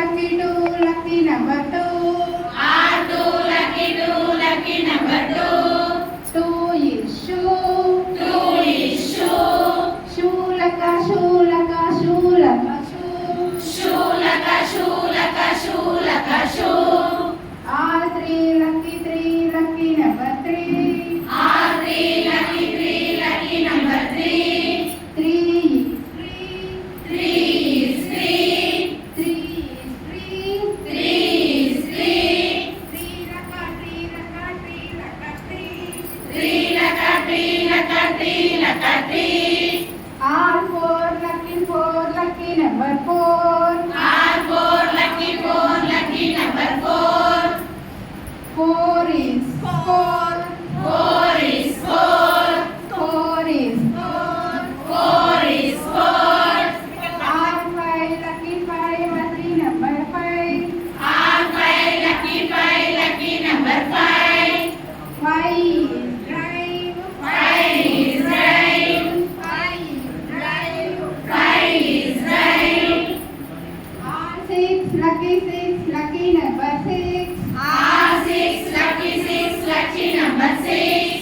lucky two, lucky number two. R2 lucky 2 lucky number 2. Two is shoe. 2 is shoe. Shoe laka shoe laka shoe laka shoe. Shoe laka shoe laka shoe laka shoe. R3 lucky number three. R3 lucky number 3. Three is three. 3 is 3. Three is three. 3 is 3. Three laka three laka three laka three. 3 laka 3 laka 3. R4 lucky number four. R4 lucky number 4. Four is four. 4 is 4. Four is 4 is 4. R5 lucky number five. R5 lucky number 5. Five is drive. 5 is drive. Five is drive. 5 is drive. R6 lucky number six. R6 lucky number 6.